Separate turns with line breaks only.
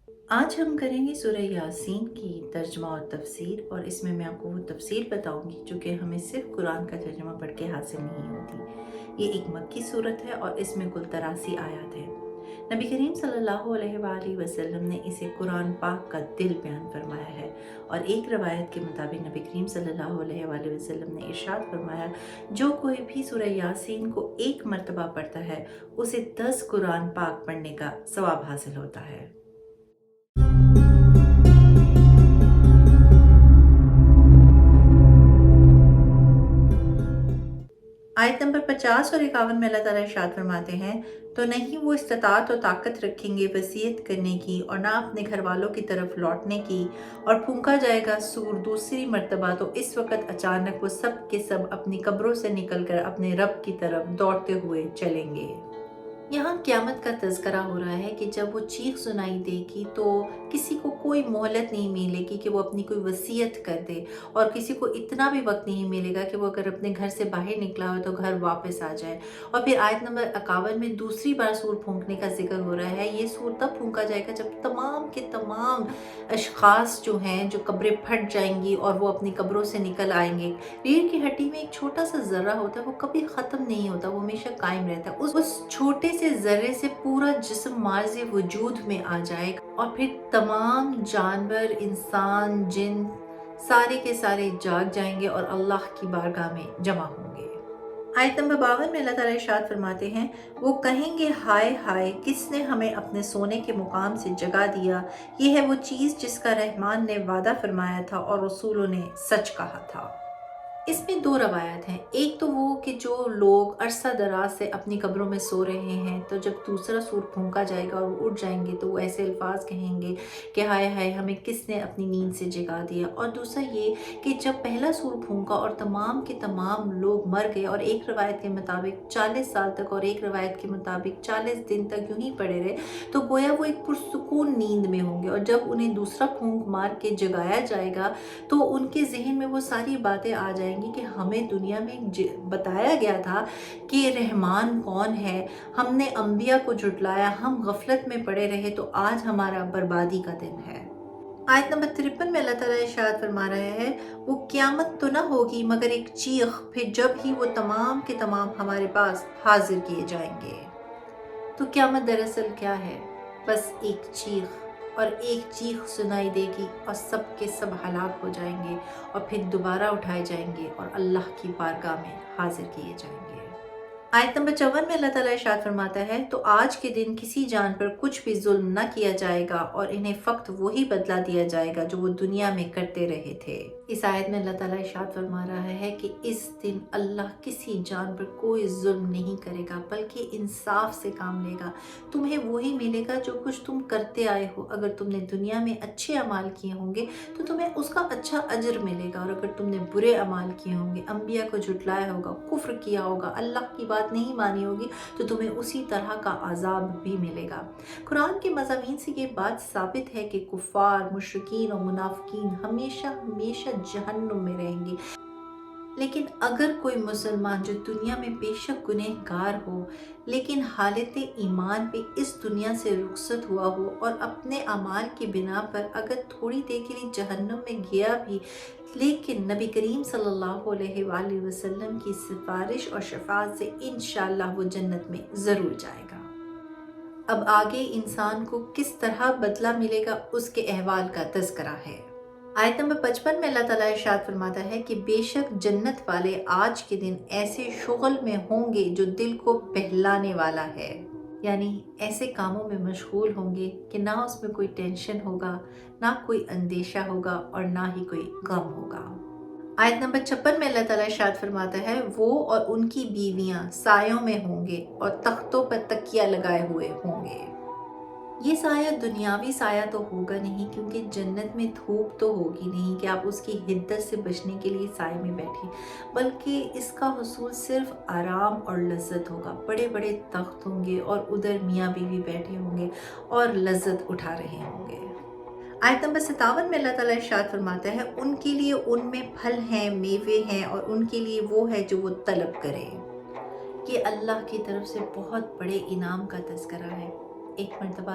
آج ہم کریں گے سورہ یاسین کی ترجمہ اور تفسیر، اور اس میں میں آپ کو وہ تفسیر بتاؤں گی جو کہ ہمیں صرف قرآن کا ترجمہ پڑھ کے حاصل نہیں ہوتی۔ یہ ایک مکی صورت ہے اور اس میں کل 83 آیات ہیں۔ نبی کریم صلی اللہ علیہ وآلہ وسلم نے اسے قرآن پاک کا دل بیان فرمایا ہے، اور ایک روایت کے مطابق نبی کریم صلی اللہ علیہ وآلہ وسلم نے ارشاد فرمایا، جو کوئی بھی سورہ یاسین کو ایک مرتبہ پڑھتا ہے اسے 10 قرآن پاک پڑھنے کا ثواب حاصل ہوتا ہے۔ آیت نمبر 50 اور 51 میں اللہ تعالیٰ ارشاد فرماتے ہیں، تو نہیں وہ استطاعت و طاقت رکھیں گے وصیت کرنے کی اور نہ اپنے گھر والوں کی طرف لوٹنے کی، اور پھونکا جائے گا سور دوسری مرتبہ تو اس وقت اچانک وہ سب کے سب اپنی قبروں سے نکل کر اپنے رب کی طرف دوڑتے ہوئے چلیں گے۔ یہاں قیامت کا تذکرہ ہو رہا ہے کہ جب وہ چیخ سنائی دے گی تو کسی کو کوئی مہلت نہیں ملے گی کہ وہ اپنی کوئی وصیت کر دے، اور کسی کو اتنا بھی وقت نہیں ملے گا کہ وہ اگر اپنے گھر سے باہر نکلا ہو تو گھر واپس آ جائے۔ اور پھر آیت نمبر 51 میں دوسری بار سور پھونکنے کا ذکر ہو رہا ہے۔ یہ سور تب پھونکا جائے گا جب تمام کے تمام اشخاص جو ہیں، جو قبریں پھٹ جائیں گی اور وہ اپنی قبروں سے نکل آئیں گے۔ ریڑھ کی ہڈی میں ایک چھوٹا سا ذرہ ہوتا ہے، وہ کبھی ختم نہیں ہوتا، وہ ہمیشہ قائم رہتا ہے۔ اس چھوٹے سے ذرے سے پورا جسم مارز وجود میں آ جائے گا، اور پھر تمام جانور، انسان، جن سارے کے سارے جاگ جائیں گے اور اللہ کی بارگاہ میں جمع ہوں گے۔ آیت نمبر 52 میں اللہ تعالیٰ ارشاد فرماتے ہیں، وہ کہیں گے ہائے ہائے، کس نے ہمیں اپنے سونے کے مقام سے جگا دیا؟ یہ ہے وہ چیز جس کا رحمان نے وعدہ فرمایا تھا اور رسولوں نے سچ کہا تھا۔ اس میں دو روایات ہیں۔ ایک تو وہ کہ جو لوگ عرصہ دراز سے اپنی قبروں میں سو رہے ہیں، تو جب دوسرا سور پھونکا جائے گا اور وہ اٹھ جائیں گے تو وہ ایسے الفاظ کہیں گے کہ ہائے ہائے، ہمیں کس نے اپنی نیند سے جگا دیا۔ اور دوسرا یہ کہ جب پہلا سور پھونکا اور تمام کے تمام لوگ مر گئے، اور ایک روایت کے مطابق 40 سال تک اور ایک روایت کے مطابق 40 دن تک یوں ہی پڑے رہے، تو گویا وہ ایک پرسکون نیند میں ہوں گے، اور جب انہیں دوسرا پھونک مار کے جگایا جائے گا تو ان کے ذہن میں وہ ساری باتیں آ جائیں گی کہ ہمیں دنیا میں بتایا گیا تھا کہ رحمان کون ہے، ہم نے انبیاء کو جھٹلایا، ہم غفلت میں پڑے رہے، تو آج ہمارا بربادی کا دن ہے۔ آیت نمبر 53 میں اللہ تعالیٰ ارشاد فرما رہے ہیں، وہ قیامت تو نہ ہوگی مگر ایک چیخ، پھر جب ہی وہ تمام کے تمام ہمارے پاس حاضر کیے جائیں گے۔ تو قیامت دراصل کیا ہے؟ بس ایک چیخ، اور ایک چیخ سنائی دے گی اور سب کے سب ہلاک ہو جائیں گے، اور پھر دوبارہ اٹھائے جائیں گے اور اللہ کی بارگاہ میں حاضر کیے جائیں گے۔ آیت نمبر 54 میں اللہ تعالیٰ ارشاد فرماتا ہے، تو آج کے دن کسی جان پر کچھ بھی ظلم نہ کیا جائے گا، اور انہیں فقط وہی بدلہ دیا جائے گا جو وہ دنیا میں کرتے رہے تھے۔ اس آیت میں اللہ تعالیٰ ارشاد فرما رہا ہے کہ اس دن اللہ کسی جان پر کوئی ظلم نہیں کرے گا، بلکہ انصاف سے کام لے گا۔ تمہیں وہی ملے گا جو کچھ تم کرتے آئے ہو۔ اگر تم نے دنیا میں اچھے اعمال کیے ہوں گے تو تمہیں اس کا اچھا اجر ملے گا، اور اگر تم نے برے اعمال کیے ہوں گے، انبیاء کو جھٹلایا ہوگا، کفر کیا ہوگا، اللہ کی بات نہیں مانی ہوگی، تو تمہیں اسی طرح کا عذاب بھی ملے گا۔ قرآن کے مضامین سے یہ بات ثابت ہے کہ کفار، مشرکین اور منافقین ہمیشہ ہمیشہ جہنم میں رہیں گے، لیکن اگر کوئی مسلمان جو دنیا میں بے شک گنہگار ہو لیکن حالت ایمان پہ اس دنیا سے رخصت ہوا ہو، اور اپنے اعمال کی بنا پر اگر تھوڑی دیر کے لیے جہنم میں گیا بھی، لیکن نبی کریم صلی اللہ علیہ وآلہ وسلم کی سفارش اور شفاعت سے انشاءاللہ وہ جنت میں ضرور جائے گا۔ اب آگے انسان کو کس طرح بدلہ ملے گا اس کے احوال کا تذکرہ ہے۔ آیت نمبر 55 میں اللہ تعالیٰ ارشاد فرماتا ہے کہ بے شک جنت والے آج کے دن ایسے شغل میں ہوں گے جو دل کو بہلانے والا ہے، یعنی ایسے کاموں میں مشغول ہوں گے کہ نہ اس میں کوئی ٹینشن ہوگا، نہ کوئی اندیشہ ہوگا، اور نہ ہی کوئی غم ہوگا۔ آیت نمبر 56 میں اللہ تعالیٰ ارشاد فرماتا ہے، وہ اور ان کی بیویاں سایوں میں ہوں گے اور تختوں پر تکیہ لگائے ہوئے ہوں گے۔ یہ سایہ دنیاوی سایہ تو ہوگا نہیں، کیونکہ جنت میں دھوپ تو ہوگی نہیں کہ آپ اس کی حدت سے بچنے کے لیے سائے میں بیٹھیں، بلکہ اس کا حصول صرف آرام اور لذت ہوگا۔ بڑے بڑے تخت ہوں گے اور ادھر میاں بیوی بیٹھے ہوں گے اور لذت اٹھا رہے ہوں گے۔ آیت نمبر 57 میں اللہ تعالیٰ ارشاد فرماتا ہے، ان کے لیے ان میں پھل ہیں، میوے ہیں، اور ان کے لیے وہ ہے جو وہ طلب کرے۔ یہ اللہ کی طرف سے بہت بڑے انعام کا تذکرہ ہے۔ ایک مرتبہ